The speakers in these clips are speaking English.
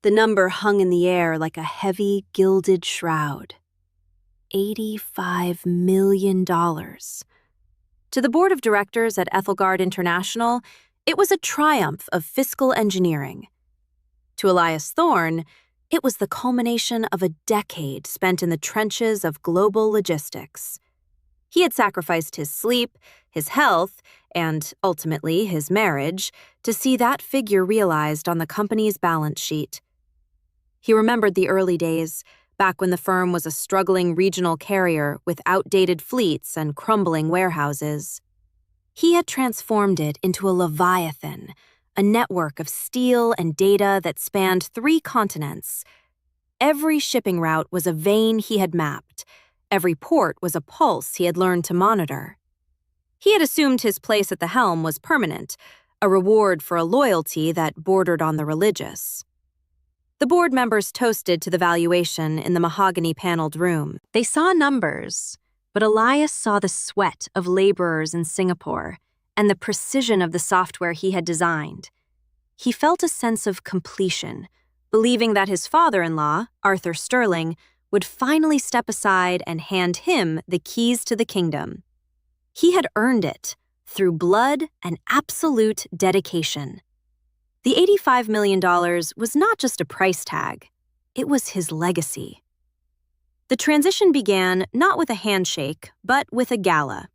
The number hung in the air like a heavy, gilded shroud. $85 million. To the board of directors at Ethelgard International, it was a triumph of fiscal engineering. To Elias Thorne, it was the culmination of a decade spent in the trenches of global logistics. He had sacrificed his sleep, his health, and, ultimately, his marriage to see that figure realized on the company's balance sheet. He remembered the early days, back when the firm was a struggling regional carrier with outdated fleets and crumbling warehouses. He had transformed it into a leviathan, a network of steel and data that spanned 3 continents. Every shipping route was a vein he had mapped. Every port was a pulse he had learned to monitor. He had assumed his place at the helm was permanent, a reward for a loyalty that bordered on the religious. The board members toasted to the valuation in the mahogany-paneled room. They saw numbers, but Elias saw the sweat of laborers in Singapore and the precision of the software he had designed. He felt a sense of completion, believing that his father-in-law, Arthur Sterling, would finally step aside and hand him the keys to the kingdom. He had earned it through blood and absolute dedication. The $85 million was not just a price tag, it was his legacy. The transition began not with a handshake, but with a gala.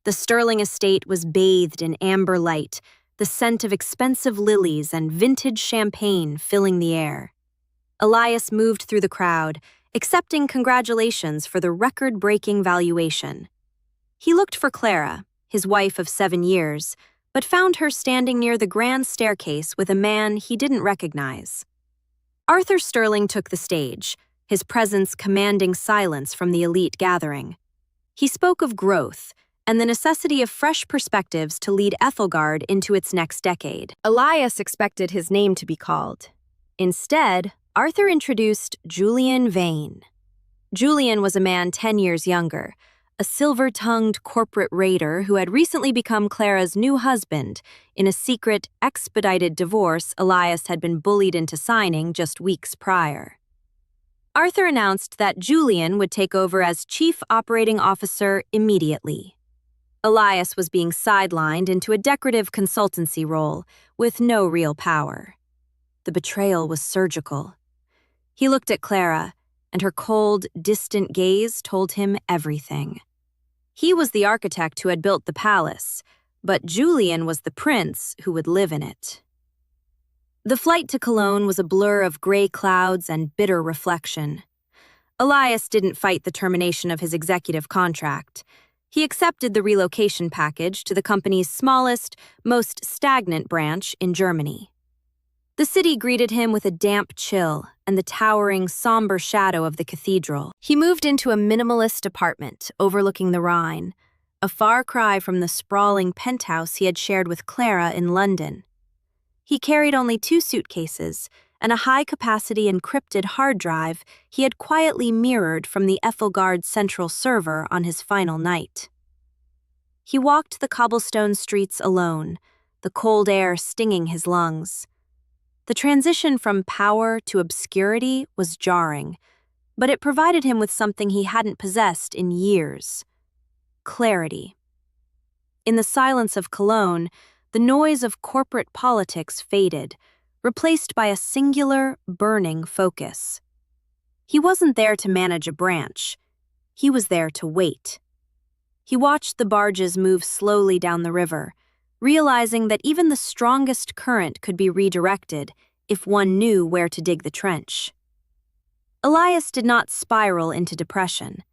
The Sterling estate was bathed in amber light, the scent of expensive lilies and vintage champagne filling the air. Elias moved through the crowd, accepting congratulations for the record-breaking valuation. He looked for Clara, his wife of 7 years, but found her standing near the grand staircase with a man he didn't recognize. Arthur Sterling took the stage, his presence commanding silence from the elite gathering. He spoke of growth and the necessity of fresh perspectives to lead Ethelgard into its next decade. Elias expected his name to be called. Instead, Arthur introduced Julian Vane. Julian was a man 10 years younger, a silver-tongued corporate raider who had recently become Clara's new husband in a secret, expedited divorce Elias had been bullied into signing just weeks prior. Arthur announced that Julian would take over as Chief Operating Officer immediately. Elias was being sidelined into a decorative consultancy role with no real power. The betrayal was surgical. He looked at Clara, and her cold, distant gaze told him everything. He was the architect who had built the palace, but Julian was the prince who would live in it. The flight to Cologne was a blur of gray clouds and bitter reflection. Elias didn't fight the termination of his executive contract. He accepted the relocation package to the company's smallest, most stagnant branch in Germany. The city greeted him with a damp chill and the towering, somber shadow of the cathedral. He moved into a minimalist apartment overlooking the Rhine, a far cry from the sprawling penthouse he had shared with Clara in London. He carried only 2 suitcases and a high-capacity encrypted hard drive he had quietly mirrored from the Ethelgard central server on his final night. He walked the cobblestone streets alone, the cold air stinging his lungs. The transition from power to obscurity was jarring, but it provided him with something he hadn't possessed in years: clarity. In the silence of Cologne, the noise of corporate politics faded, replaced by a singular, burning focus. He wasn't there to manage a branch. He was there to wait. He watched the barges move slowly down the river, realizing that even the strongest current could be redirected if one knew where to dig the trench. Elias did not spiral into depression.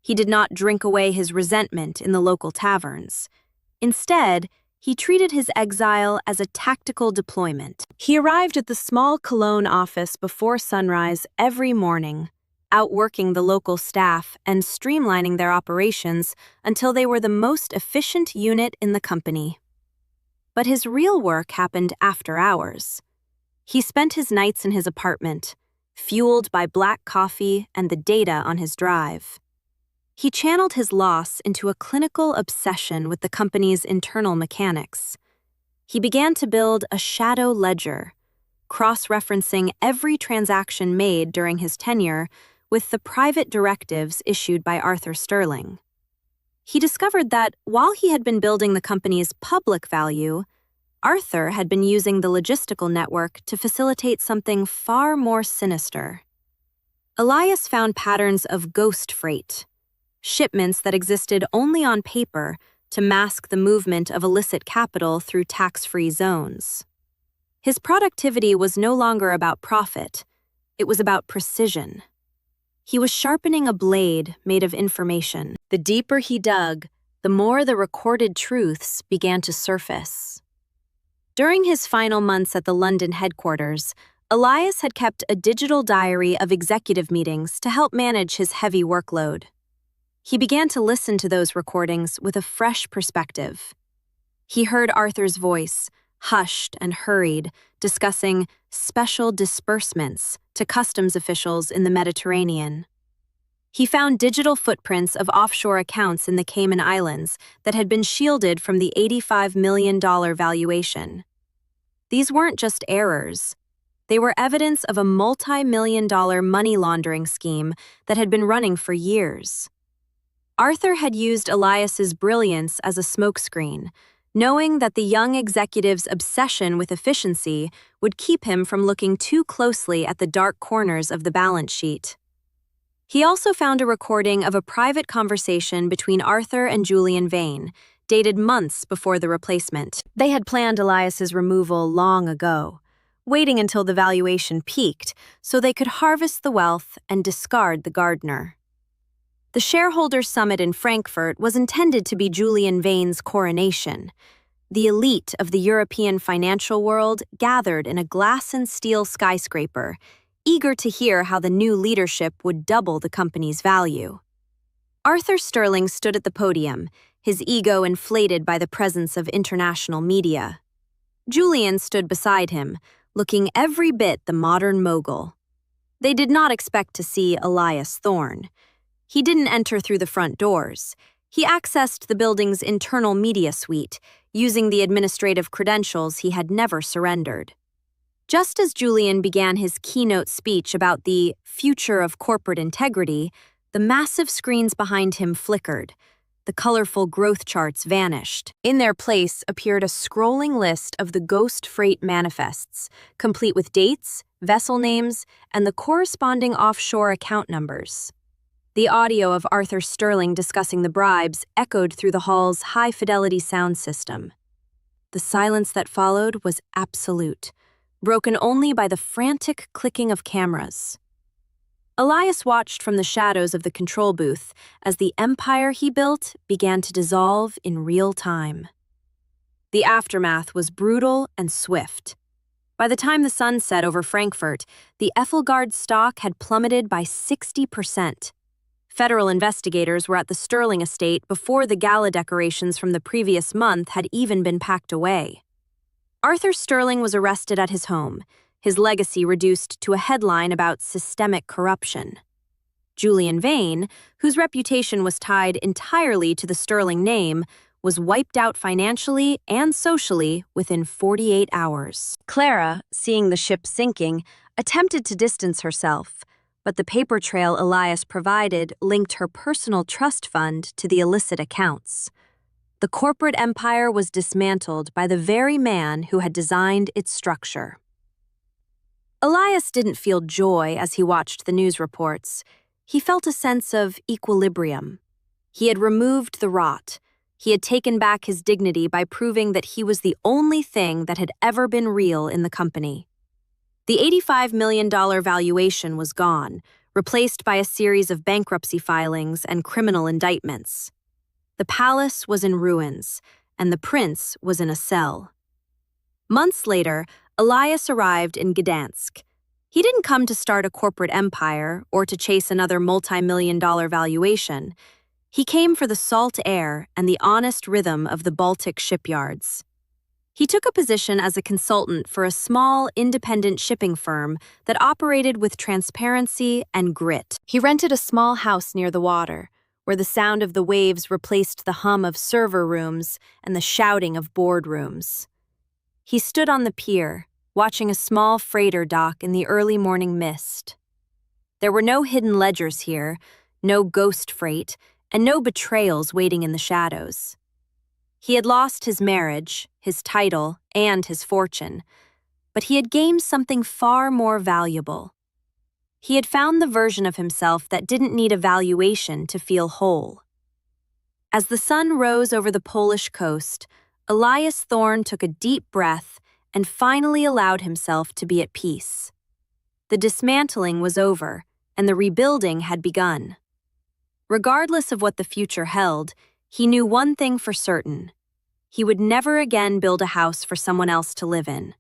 He did not drink away his resentment in the local taverns. Instead, he treated his exile as a tactical deployment. He arrived at the small Cologne office before sunrise every morning, outworking the local staff and streamlining their operations until they were the most efficient unit in the company. But his real work happened after hours. He spent his nights in his apartment, fueled by black coffee and the data on his drive. He channeled his loss into a clinical obsession with the company's internal mechanics. He began to build a shadow ledger, cross-referencing every transaction made during his tenure with the private directives issued by Arthur Sterling. He discovered that while he had been building the company's public value, Arthur had been using the logistical network to facilitate something far more sinister. Elias found patterns of ghost freight, shipments that existed only on paper to mask the movement of illicit capital through tax-free zones. His productivity was no longer about profit, it was about precision. He was sharpening a blade made of information. The deeper he dug, the more the recorded truths began to surface. During his final months at the London headquarters, Elias had kept a digital diary of executive meetings to help manage his heavy workload. He began to listen to those recordings with a fresh perspective. He heard Arthur's voice, hushed and hurried, discussing special disbursements to customs officials in the Mediterranean. He found digital footprints of offshore accounts in the Cayman Islands that had been shielded from the $85 million valuation. These weren't just errors. They were evidence of a multi-million-dollar money laundering scheme that had been running for years. Arthur had used Elias's brilliance as a smokescreen, knowing that the young executive's obsession with efficiency would keep him from looking too closely at the dark corners of the balance sheet. He also found a recording of a private conversation between Arthur and Julian Vane, dated months before the replacement. They had planned Elias's removal long ago, waiting until the valuation peaked so they could harvest the wealth and discard the gardener. The shareholders' summit in Frankfurt was intended to be Julian Vane's coronation. The elite of the European financial world gathered in a glass and steel skyscraper, eager to hear how the new leadership would double the company's value. Arthur Sterling stood at the podium, his ego inflated by the presence of international media. Julian stood beside him, looking every bit the modern mogul. They did not expect to see Elias Thorne. He didn't enter through the front doors. He accessed the building's internal media suite, using the administrative credentials he had never surrendered. Just as Julian began his keynote speech about the future of corporate integrity, the massive screens behind him flickered. The colorful growth charts vanished. In their place appeared a scrolling list of the ghost freight manifests, complete with dates, vessel names, and the corresponding offshore account numbers. The audio of Arthur Sterling discussing the bribes echoed through the hall's high-fidelity sound system. The silence that followed was absolute, broken only by the frantic clicking of cameras. Elias watched from the shadows of the control booth as the empire he built began to dissolve in real time. The aftermath was brutal and swift. By the time the sun set over Frankfurt, the Ethelgard stock had plummeted by 60%. Federal investigators were at the Sterling estate before the gala decorations from the previous month had even been packed away. Arthur Sterling was arrested at his home, his legacy reduced to a headline about systemic corruption. Julian Vane, whose reputation was tied entirely to the Sterling name, was wiped out financially and socially within 48 hours. Clara, seeing the ship sinking, attempted to distance herself, but the paper trail Elias provided linked her personal trust fund to the illicit accounts. The corporate empire was dismantled by the very man who had designed its structure. Elias didn't feel joy as he watched the news reports. He felt a sense of equilibrium. He had removed the rot. He had taken back his dignity by proving that he was the only thing that had ever been real in the company. The $85 million valuation was gone, replaced by a series of bankruptcy filings and criminal indictments. The palace was in ruins, and the prince was in a cell. Months later, Elias arrived in Gdansk. He didn't come to start a corporate empire or to chase another multi-million-dollar valuation. He came for the salt air and the honest rhythm of the Baltic shipyards. He took a position as a consultant for a small, independent shipping firm that operated with transparency and grit. He rented a small house near the water, where the sound of the waves replaced the hum of server rooms and the shouting of boardrooms. He stood on the pier, watching a small freighter dock in the early morning mist. There were no hidden ledgers here, no ghost freight, and no betrayals waiting in the shadows. He had lost his marriage, his title, and his fortune, but he had gained something far more valuable. He had found the version of himself that didn't need evaluation to feel whole. As the sun rose over the Polish coast, Elias Thorne took a deep breath and finally allowed himself to be at peace. The dismantling was over, and the rebuilding had begun. Regardless of what the future held, he knew one thing for certain: he would never again build a house for someone else to live in.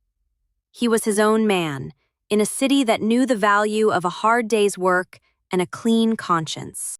He was his own man, in a city that knew the value of a hard day's work and a clean conscience.